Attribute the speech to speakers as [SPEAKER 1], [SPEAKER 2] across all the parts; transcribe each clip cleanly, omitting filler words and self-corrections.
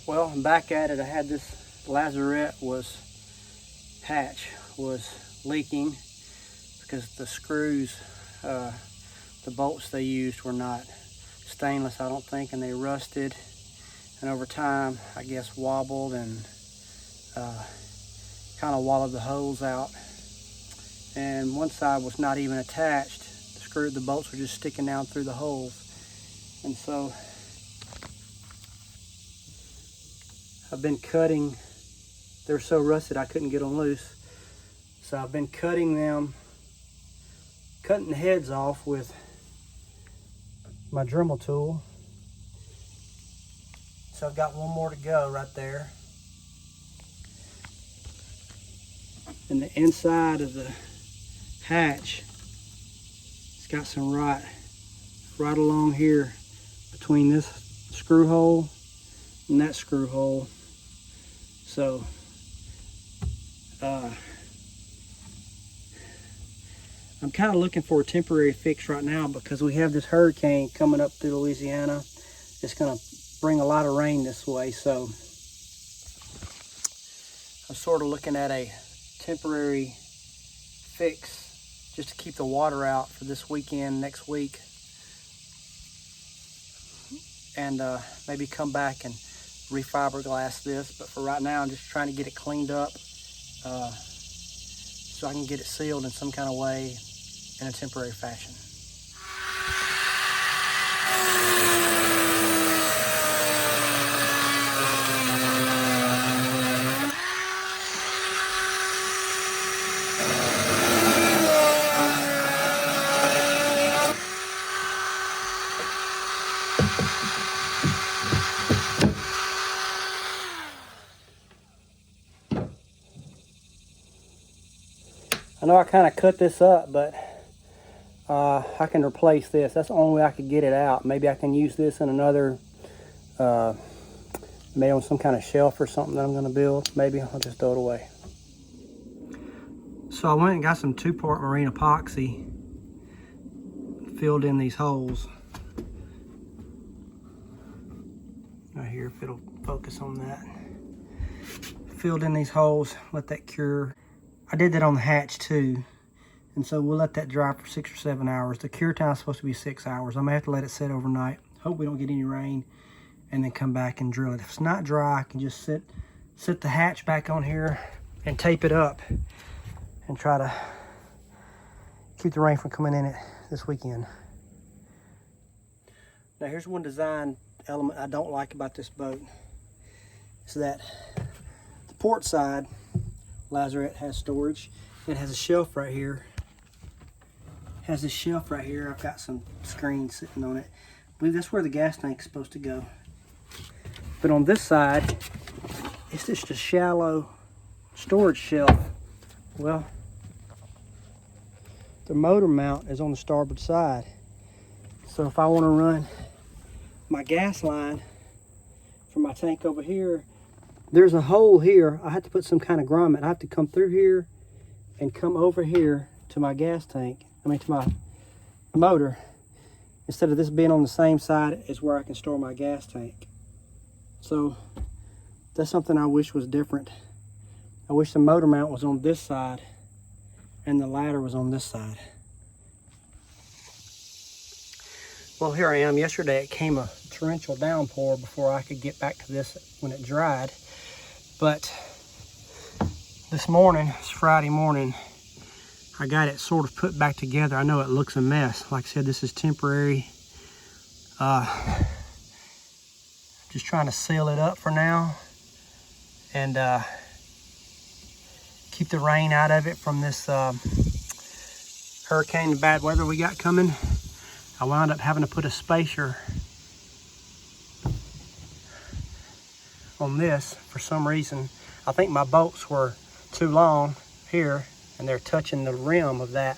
[SPEAKER 1] Well, I'm back at it. I had this lazarette hatch was leaking because the screws, the bolts they used were not stainless, I don't think, and they rusted. And over time, I guess, wobbled and kind of wallowed the holes out. And one side was not even attached. The bolts were just sticking down through the holes. And so I've been cutting. They're so rusted I couldn't get them loose. So I've been cutting the heads off with my Dremel tool. So I've got one more to go right there. And the inside of the hatch, it's got some right along here between this screw hole and that screw hole. So I'm kind of looking for a temporary fix right now because we have this hurricane coming up through Louisiana. It's going to bring a lot of rain this way, so I'm sort of looking at a temporary fix just to keep the water out for this weekend, next week, and maybe come back and refiberglass this. But for right now, I'm just trying to get it cleaned up so I can get it sealed in some kind of way in a temporary fashion. I know I kind of cut this up, but I can replace this. That's the only way I could get it out. Maybe I can use this in another, maybe on some kind of shelf or something that I'm going to build. Maybe I'll just throw it away. So I went and got some 2-part marine epoxy, filled in these holes. Right here, if it'll focus on that. Filled in these holes, let that cure. I did that on the hatch too, and so we'll let that dry for 6 or 7 hours. The cure time is supposed to be 6 hours. I'm gonna have to let it sit overnight. Hope we don't get any rain, and then come back and drill it. If it's not dry, I can just sit the hatch back on here and tape it up and try to keep the rain from coming in it this weekend. Now here's one design element I don't like about this boat. Is that the port side lazarette has storage. It has a shelf right here. Has this shelf right here. I've got some screens sitting on it. I believe that's where the gas tank is supposed to go. But on this side, it's just a shallow storage shelf. Well, the motor mount is on the starboard side. So if I want to run my gas line from my tank over here, there's a hole here. I have to put some kind of grommet. I have to come through here and come over here to my gas tank. To my motor, instead of this being on the same side as where I can store my gas tank. So that's something I wish was different. I wish the motor mount was on this side and the ladder was on this side. Well, here I am. Yesterday it came a torrential downpour before I could get back to this when it dried. But this morning, it's Friday morning, I got it sort of put back together. I know it looks a mess. Like I said, this is temporary. Just trying to seal it up for now and keep the rain out of it from this hurricane and bad weather we got coming. I wound up having to put a spacer on this for some reason. I think my bolts were too long here and they're touching the rim of that.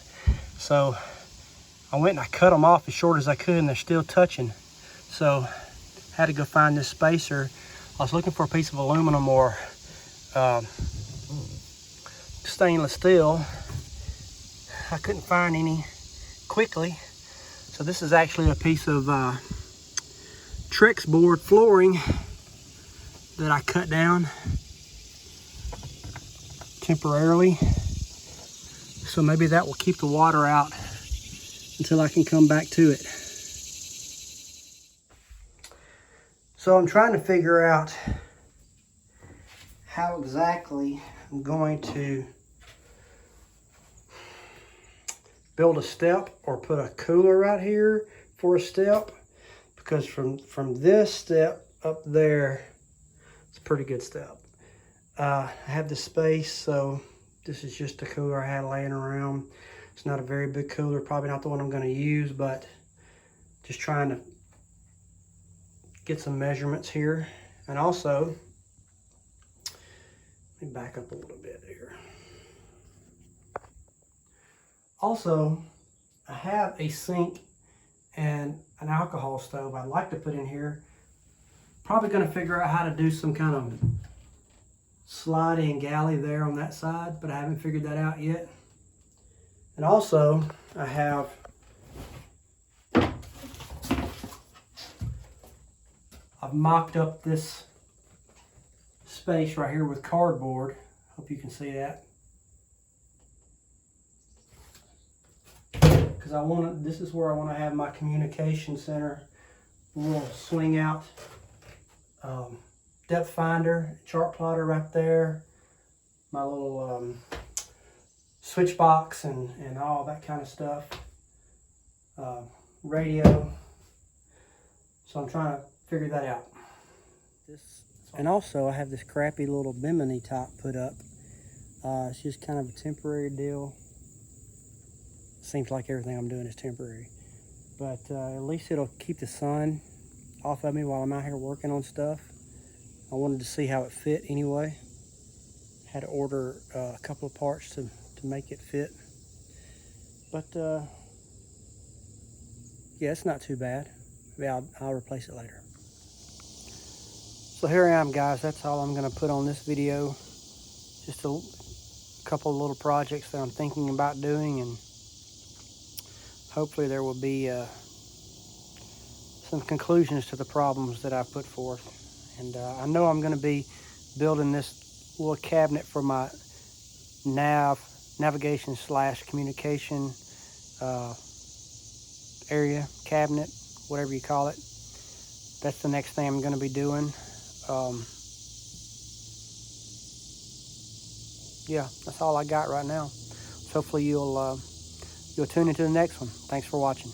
[SPEAKER 1] So I went and I cut them off as short as I could and they're still touching. So I had to go find this spacer. I was looking for a piece of aluminum or stainless steel. I couldn't find any quickly. So this is actually a piece of Trex board flooring that I cut down temporarily. So maybe that will keep the water out until I can come back to it. So I'm trying to figure out how exactly I'm going to build a step or put a cooler right here for a step, because from this step up there, it's a pretty good step. I have the space, so this is just a cooler I had laying around. It's not a very big cooler, probably not the one I'm going to use, but just trying to get some measurements here. And also, let me back up a little bit here. Also, I have a sink and an alcohol stove I'd like to put in here. Probably going to figure out how to do some kind of sliding galley there on that side, but I haven't figured that out yet. And also, I've mocked up this space right here with cardboard. Hope you can see that. Because this is where I want to have my communication center. A little swing out depth finder, chart plotter right there. My little switch box and all that kind of stuff. Radio. So I'm trying to figure that out. And also I have this crappy little bimini top put up. It's just kind of a temporary deal. Seems like everything I'm doing is temporary. But at least it'll keep the sun off of me while I'm out here working on stuff. I wanted to see how it fit anyway. Had to order a couple of parts to make it fit. But yeah, it's not too bad. Maybe I'll replace it later. So here I am, guys. That's all I'm going to put on this video. Just a couple of little projects that I'm thinking about doing, and hopefully there will be some conclusions to the problems that I've put forth. And I know I'm going to be building this little cabinet for my navigation / communication area, cabinet, whatever you call it. That's the next thing I'm going to be doing. Yeah, that's all I got right now. So hopefully you'll tune into the next one. Thanks for watching.